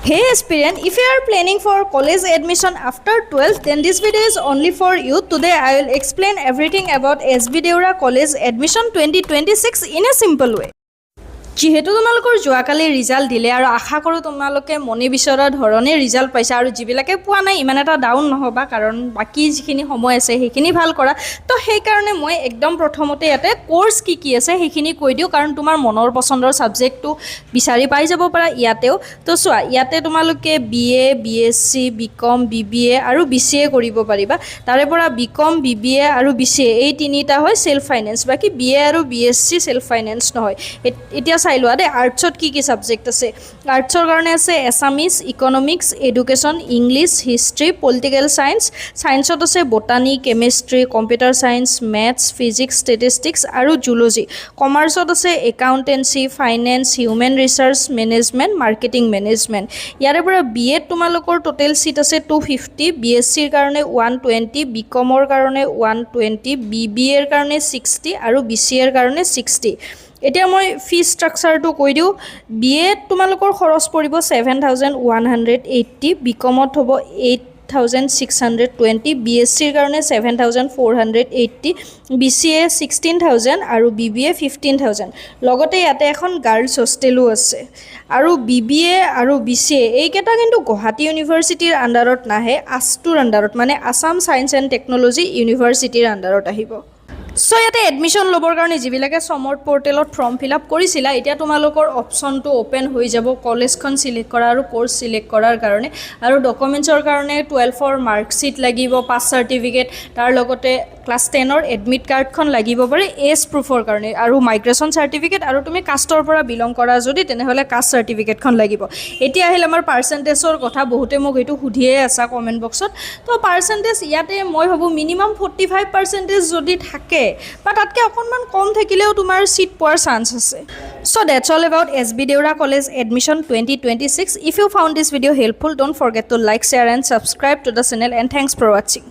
Hey aspirant, if you are planning for college admission after 12th, then this video is only for you. Today I will explain everything about SB Deorah College admission 2026 in a simple way. যেহেতু তোমালোকৰ যোৱাকালি result দিলে আৰু আশা কৰোঁ তোমালোকে মনে বিচৰা ধৰণে ৰিজাল্ট পাইছা আৰু যিবিলাকে পোৱা নাই ইমান এটা ডাউন নহবা কাৰণ বাকি যিখিনি সময় আছে সেইখিনি ভাল কৰা তো সেই কাৰণে মই একদম প্ৰথমতে ইয়াতে কোৰ্স কি আছে সেইখিনি কৈ দিও কাৰণ তোমাৰ মনৰ পছন্দৰ সাবজেক্টটো বিচাৰি পাই যাব পাৰা ইয়াতেও তো চোৱা ইয়াতে তোমালোকে BA BSc BCom BBA আৰু BCA কৰিব পাৰিবা তাৰে পৰা BCom BBA আৰু BCA এই তিনিটা হয় সেলফ ফাইনান্স বাকি BA আৰু BSc সেলফ ফাইনান্স নহয় এতিয়া চাইলোৱা দে আৰ্টছত কি সাবজেক্ট আছে আৰ্টছৰ কাৰণে আছে Assamese economics education English history political science সায়েন্সত আছে botany chemistry computer science maths physics statistics আৰু জুলজি কমাৰ্চত আছে accountancy finance human research management marketing management ইয়াৰে পৰা BA তোমালোকৰ টোটেল সিট আছে 250 BSc ৰ কাৰণে 120 BCom ৰ কাৰণে 120 BBA ৰ কাৰণে 60 আৰু BCA ৰ কাৰণে 60 এতিয়া মই ফি স্ট্ৰাকচাৰটো কৈ দিও BA তোমালোকৰ খৰচ পৰিব 7180 BComত হ'ব 8620 BSc ৰ কাৰণে 7480 BCA 16000 আৰু BBA 15000 লগতে ইয়াতে এখন গাৰ্লছ হোষ্টেলো আছে আৰু BBA আৰু BCA এইকেইটা কিন্তু গুৱাহাটী ইউনিভাৰ্চিটিৰ আন্ডাৰত নাহে আষ্টুৰ আন্ডাৰত মানে আসাম সায়েন্স এণ্ড টেকনলজি ইউনিভাৰ্চিটিৰ আন্ডাৰত আহিব সো ইয়াতে এডমিশন লবৰ কাৰণে যিবিলাকে সমৰ্ট পোৰ্টেলত ফৰ্ম ফিল আপ কৰিছিলা এতিয়া তোমালোকৰ অপচনটো ওপেন হৈ যাব কলেজখন সিলেক্ট কৰা আৰু কোৰ্স সিলেক্ট কৰাৰ কাৰণে আৰু ডকুমেন্টছৰ কাৰণে 12ৰ মাৰ্কশিট লাগিব পাছ সাৰ্টিফিকেট তাৰ লগতে ক্লাস 10ৰ এডমিট কাৰ্ডখন লাগিব পাৰে এজ প্ৰুফৰ কাৰণে আৰু মাইগ্ৰেচন সাৰ্টিফিকেট আৰু তুমি কাষ্টৰ পৰা বিলং কৰা যদি তেনেহলে কাষ্ট সাৰ্টিফিকেটখন লাগিব এতিয়া আহিল আমাৰ পাৰ্সেন্টেজৰ কথা বহুতে মোক এটো সুধিয়ে আছে কমেন্ট বক্সত তো পাৰ্সেন্টেজ ইয়াতে মই ভাবো মিনিমাম 45% যদি থাকে বা তাতকে অকনমান কম থাকিলেও তোমাৰ সিট পোৱাৰ চান্স আছে so that's all about SB Deorah College admission 2026 if you found this video helpful don't forget to like share and subscribe to the channel and thanks for watching